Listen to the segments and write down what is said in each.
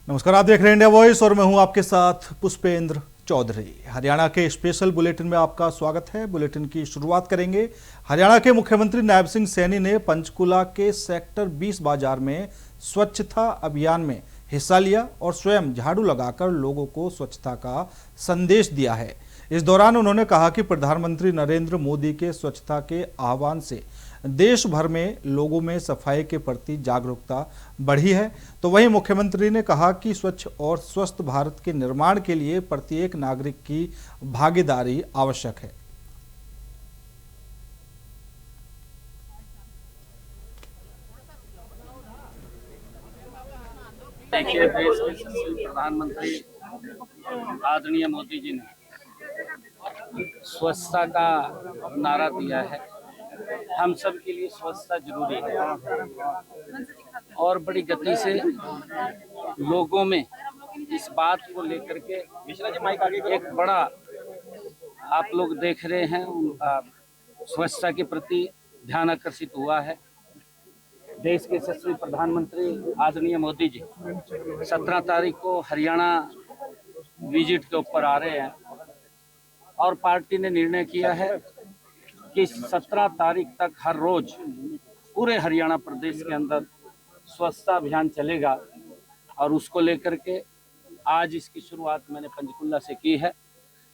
नमस्कार, आप देख रहे हैं इंडिया वॉइस और मैं हूं आपके साथ पुष्पेंद्र चौधरी। हरियाणा के स्पेशल बुलेटिन में आपका स्वागत है। बुलेटिन की शुरुआत करेंगे। हरियाणा के मुख्यमंत्री नायब सिंह सैनी ने पंचकुला के सेक्टर 20 बाजार में स्वच्छता अभियान में हिस्सा लिया और स्वयं झाड़ू लगाकर लोगों को स्वच्छता का संदेश दिया है। इस दौरान उन्होंने कहा कि प्रधानमंत्री नरेंद्र मोदी के स्वच्छता के आह्वान से देश भर में लोगों में सफाई के प्रति जागरूकता बढ़ी है। तो वहीं मुख्यमंत्री ने कहा कि स्वच्छ और स्वस्थ भारत के निर्माण के लिए प्रत्येक नागरिक की भागीदारी आवश्यक है। देखिए, देश के यशस्वी प्रधानमंत्री आदरणीय मोदी जी ने स्वच्छता का नारा दिया है। हम सब के लिए स्वच्छता जरूरी है और बड़ी गति से लोगों में इस बात को लेकर के एक बड़ा आप लोग देख रहे हैं, उनका स्वच्छता के प्रति ध्यान आकर्षित हुआ है। देश के यशस्वी प्रधानमंत्री आदरणीय मोदी जी 17 तारीख को हरियाणा विजिट के ऊपर आ रहे हैं और पार्टी ने निर्णय किया है कि 17 तारीख तक हर रोज पूरे हरियाणा प्रदेश के अंदर स्वच्छता अभियान चलेगा और उसको लेकर के आज इसकी शुरुआत मैंने पंचकुला से की है।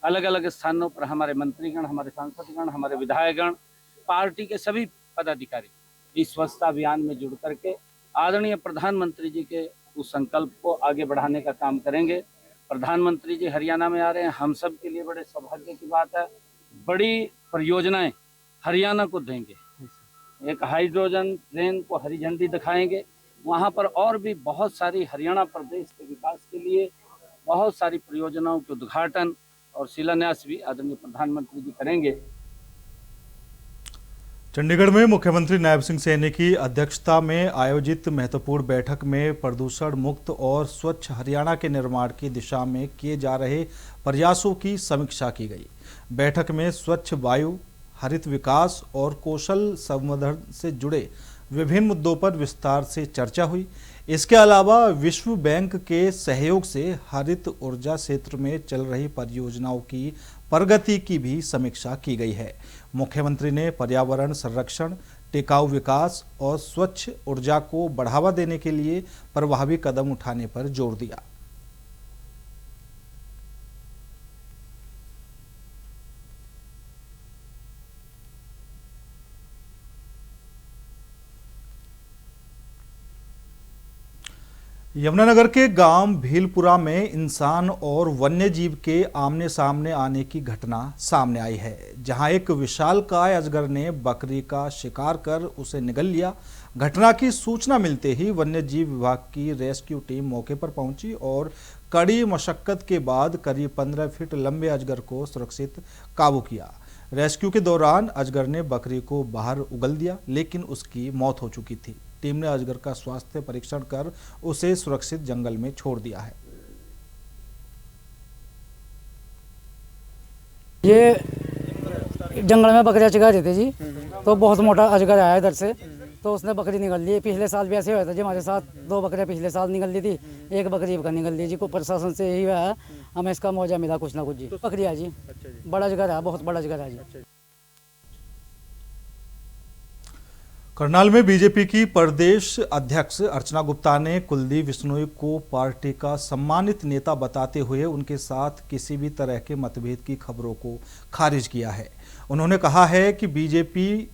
अलग अलग स्थानों पर हमारे मंत्रीगण, हमारे सांसदगण, हमारे विधायकगण, पार्टी के सभी पदाधिकारी इस स्वच्छता अभियान में जुड़ करके आदरणीय प्रधानमंत्री जी के उस संकल्प को आगे बढ़ाने का काम करेंगे। प्रधानमंत्री जी हरियाणा में आ रहे हैं, हम सब के लिए बड़े सौभाग्य की बात है। बड़ी परियोजनाएं हरियाणा को देंगे। एक हाइड्रोजन ट्रेन को हरी झंडी दिखाएंगे। वहां पर और भी बहुत सारी हरियाणा प्रदेश के विकास के लिए बहुत सारी परियोजनाओं के उद्घाटन और शिलान्यास भी आदरणीय प्रधानमंत्री जी करेंगे। चंडीगढ़ में मुख्यमंत्री नायब सिंह सैनी की अध्यक्षता में आयोजित महत्वपूर्ण बैठक में प्रदूषण मुक्त और स्वच्छ हरियाणा के निर्माण की दिशा में किए जा रहे प्रयासों की समीक्षा की गई। बैठक में स्वच्छ वायु, हरित विकास और कौशल संवर्धन से जुड़े विभिन्न मुद्दों पर विस्तार से चर्चा हुई। इसके अलावा विश्व बैंक के सहयोग से हरित ऊर्जा क्षेत्र में चल रही परियोजनाओं की प्रगति की भी समीक्षा की गई है। मुख्यमंत्री ने पर्यावरण संरक्षण, टिकाऊ विकास और स्वच्छ ऊर्जा को बढ़ावा देने के लिए प्रभावी कदम उठाने पर जोर दिया। यमुनानगर के गांव भीलपुरा में इंसान और वन्य जीव के आमने सामने आने की घटना सामने आई है, जहां एक विशालकाय अजगर ने बकरी का शिकार कर उसे निगल लिया। घटना की सूचना मिलते ही वन्य जीव विभाग की रेस्क्यू टीम मौके पर पहुंची और कड़ी मशक्कत के बाद करीब 15 फीट लंबे अजगर को सुरक्षित काबू किया। रेस्क्यू के दौरान अजगर ने बकरी को बाहर उगल दिया, लेकिन उसकी मौत हो चुकी थी। टीम ने अजगर का स्वास्थ्य परीक्षण कर उसे सुरक्षित जंगल में छोड़ दिया है। ये जंगल में बकरियां चगा रहे थे जी, तो बहुत मोटा अजगर आया इधर से, तो उसने बकरी निकल ली। पिछले साल भी ऐसे हुआ था जी, हमारे साथ 2 बकरियां पिछले साल निकल ली थी, एक बकरी का निकल ली जी। को प्रशासन से यही हुआ है, हमें इसका मुआवजा मिला कुछ ना कुछ जी। बकरिया जी, बड़ा अजगर है, बहुत बड़ा अजगर है जी। करनाल में बीजेपी की प्रदेश अध्यक्ष अर्चना गुप्ता ने कुलदीप बिश्नोई को पार्टी का सम्मानित नेता बताते हुए उनके साथ किसी भी तरह के मतभेद की खबरों को खारिज किया है। उन्होंने कहा है कि बीजेपी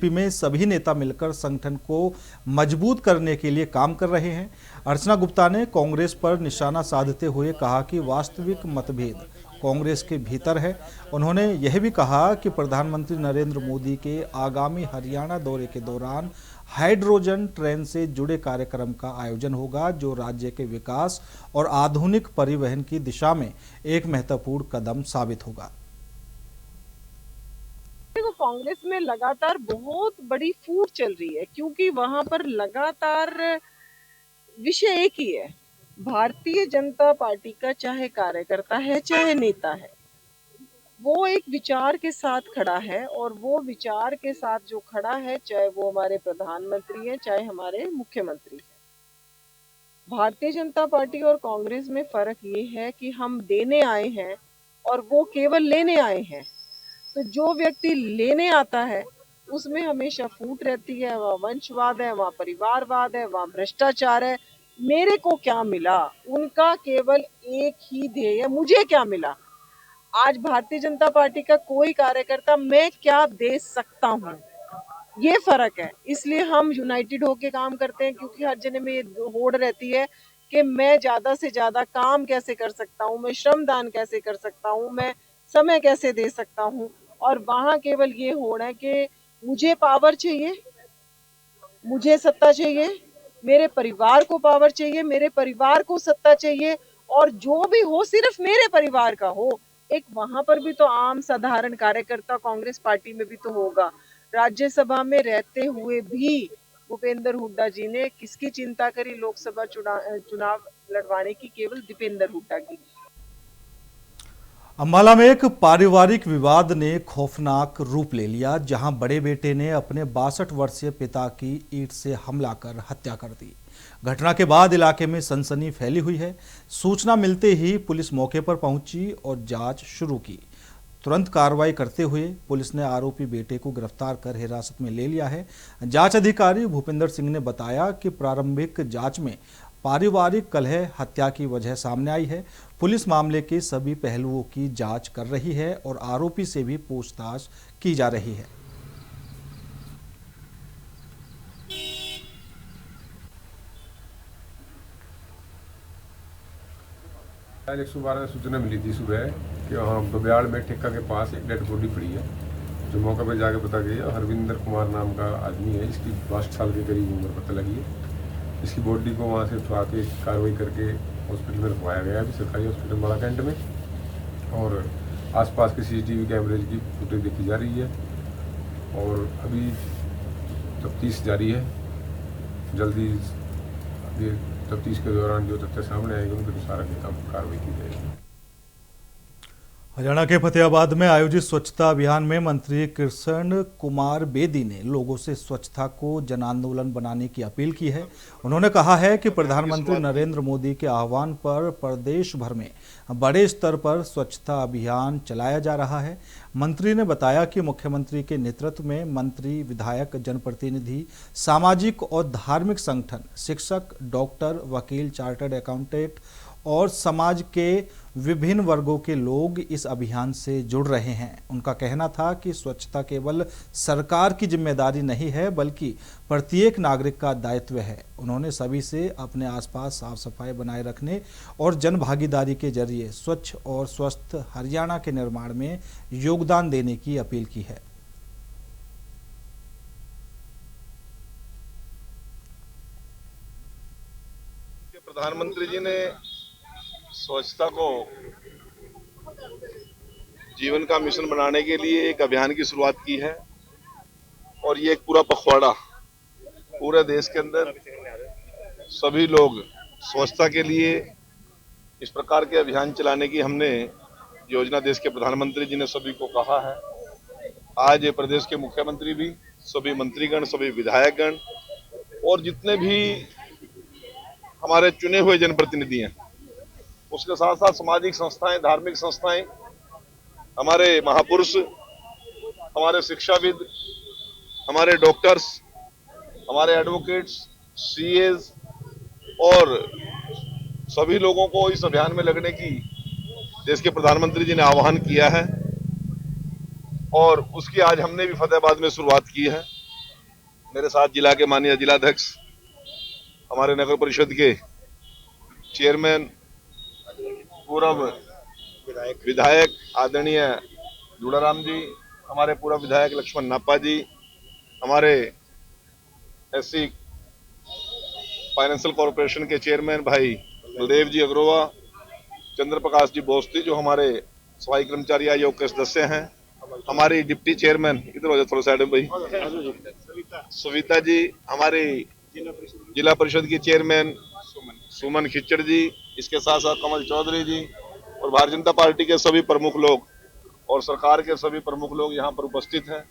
में सभी नेता मिलकर संगठन को मजबूत करने के लिए काम कर रहे हैं। अर्चना गुप्ता ने कांग्रेस पर निशाना साधते हुए कहा कि वास्तविक मतभेद कांग्रेस के भीतर है। उन्होंने यह भी कहा कि प्रधानमंत्री नरेंद्र मोदी के आगामी हरियाणा दौरे के दौरान हाइड्रोजन ट्रेन से जुड़े कार्यक्रम का आयोजन होगा, जो राज्य के विकास और आधुनिक परिवहन की दिशा में एक महत्वपूर्ण कदम साबित होगा। कांग्रेस में लगातार बहुत बड़ी फूट चल रही है, क्योंकि वहां पर लगातार विषय एक ही है। भारतीय जनता पार्टी का चाहे कार्यकर्ता है चाहे नेता है, वो एक विचार के साथ खड़ा है, और वो विचार के साथ जो खड़ा है, चाहे वो हमारे प्रधानमंत्री हैं चाहे हमारे मुख्यमंत्री हैं, भारतीय जनता पार्टी और कांग्रेस में फर्क ये है कि हम देने आए हैं और वो केवल लेने आए हैं। तो जो व्यक्ति लेने आता है उसमें हमेशा फूट रहती है, वहाँ वंशवाद है, वहाँ परिवारवाद है, वहाँ भ्रष्टाचार है। मेरे को क्या मिला, उनका केवल एक ही ध्येय है, मुझे क्या मिला। आज भारतीय जनता पार्टी का कोई कार्यकर्ता मैं क्या दे सकता हूँ, ये फर्क है। इसलिए हम यूनाइटेड होके काम करते हैं, क्योंकि हर जने में ये होड़ रहती है कि मैं ज्यादा से ज्यादा काम कैसे कर सकता हूँ, मैं श्रमदान कैसे कर सकता हूँ, मैं समय कैसे दे सकता हूँ। और वहां केवल ये होड़ है कि मुझे पावर चाहिए, मुझे सत्ता चाहिए, मेरे परिवार को पावर चाहिए, मेरे परिवार को सत्ता चाहिए, और जो भी हो सिर्फ मेरे परिवार का हो। एक वहां पर भी तो आम साधारण कार्यकर्ता कांग्रेस पार्टी में भी तो होगा। राज्यसभा में रहते हुए भी भूपेंद्र हुड्डा जी ने किसकी चिंता करी लोकसभा चुनाव लड़वाने की? केवल दीपेंद्र हुड्डा की। अम्बाला में एक पारिवारिक विवाद ने खौफनाक रूप ले लिया, जहां बड़े बेटे ने अपने 62 वर्षीय पिता की ईंट से हमला कर हत्या कर दी। घटना के बाद इलाके में सनसनी फैली हुई है। सूचना मिलते ही पुलिस मौके पर पहुंची और जांच शुरू की। तुरंत कार्रवाई करते हुए पुलिस ने आरोपी बेटे को गिरफ्तार कर हिरासत में ले लिया है। जांच अधिकारी भूपेंद्र सिंह ने बताया कि प्रारंभिक जांच में पारिवारिक कलह हत्या की वजह सामने आई है। पुलिस मामले के सभी पहलुओं की जांच कर रही है और आरोपी से भी पूछताछ की जा रही है। 112 में सूचना मिली थी सुबह कि वहाँ बब्याड़ में ठेका के पास एक डेड बॉडी पड़ी है। जो मौके पर जाके पता गया हरविंदर कुमार नाम का आदमी है, इसकी 62 साल के करीब उम्र पता लगी है। इसकी बॉडी को वहाँ से उठवा के कार्रवाई करके हॉस्पिटल में रखवाया गया है, अभी सरकारी हॉस्पिटल बड़ा कैंट में। और आसपास के सीसीटीवी कैमरेज की फुटेज देखी जा रही है और अभी तफ्तीश जारी है। जल्दी ये तफ्तीश के दौरान जो तथ्य सामने आएंगे उनके अनुसार आगे कार्रवाई की जाएगी। हरियाणा के फतेहाबाद में आयोजित स्वच्छता अभियान में मंत्री कृष्ण कुमार बेदी ने लोगों से स्वच्छता को जन आंदोलन बनाने की अपील की है। उन्होंने कहा है कि प्रधानमंत्री नरेंद्र मोदी के आह्वान पर प्रदेश भर में बड़े स्तर पर स्वच्छता अभियान चलाया जा रहा है। मंत्री ने बताया कि मुख्यमंत्री के नेतृत्व में मंत्री, विधायक, जनप्रतिनिधि, सामाजिक और धार्मिक संगठन, शिक्षक, डॉक्टर, वकील, चार्टर्ड अकाउंटेंट और समाज के विभिन्न वर्गों के लोग इस अभियान से जुड़ रहे हैं। उनका कहना था कि स्वच्छता केवल सरकार की जिम्मेदारी नहीं है, बल्कि प्रत्येक नागरिक का दायित्व है। उन्होंने सभी से अपने आसपास साफ सफाई बनाए रखने और जन भागीदारी के जरिए स्वच्छ और स्वस्थ हरियाणा के निर्माण में योगदान देने की अपील की है। प्रधानमंत्री जी ने स्वच्छता को जीवन का मिशन बनाने के लिए एक अभियान की शुरुआत की है और ये एक पूरा पखवाड़ा पूरे देश के अंदर सभी लोग स्वच्छता के लिए इस प्रकार के अभियान चलाने की हमने योजना देश के प्रधानमंत्री जी ने सभी को कहा है। आज प्रदेश के मुख्यमंत्री भी, सभी मंत्रीगण, सभी विधायकगण और जितने भी हमारे चुने हुए जनप्रतिनिधि हैं, उसके साथ साथ सामाजिक संस्थाएं, धार्मिक संस्थाएं, हमारे महापुरुष, हमारे शिक्षाविद, हमारे डॉक्टर्स, हमारे एडवोकेट्स, सीएज और सभी लोगों को इस अभियान में लगने की देश के प्रधानमंत्री जी ने आह्वान किया है और उसकी आज हमने भी फतेहाबाद में शुरुआत की है। मेरे साथ जिला के माननीय जिलाध्यक्ष, हमारे नगर परिषद के चेयरमैन, पूर्व विधायक आदरणीय जुड़ाराम जी, हमारे पूर्व विधायक लक्ष्मण नापा जी, हमारे एससी फाइनेंशियल कॉर्पोरेशन के चेयरमैन भाई बलदेव जी अग्रोवा, चंद्र प्रकाश जी बोस्ती जो हमारे सफाई कर्मचारी आयोग के सदस्य हैं, हमारी डिप्टी चेयरमैन, इधर हो जाए थोड़ा साइड में भाई, सविता जी, हमारी जिला परिषद की चेयरमैन सुमन खिच्चड़ जी, इसके साथ साथ कमल चौधरी जी और भारतीय जनता पार्टी के सभी प्रमुख लोग और सरकार के सभी प्रमुख लोग यहाँ पर उपस्थित हैं।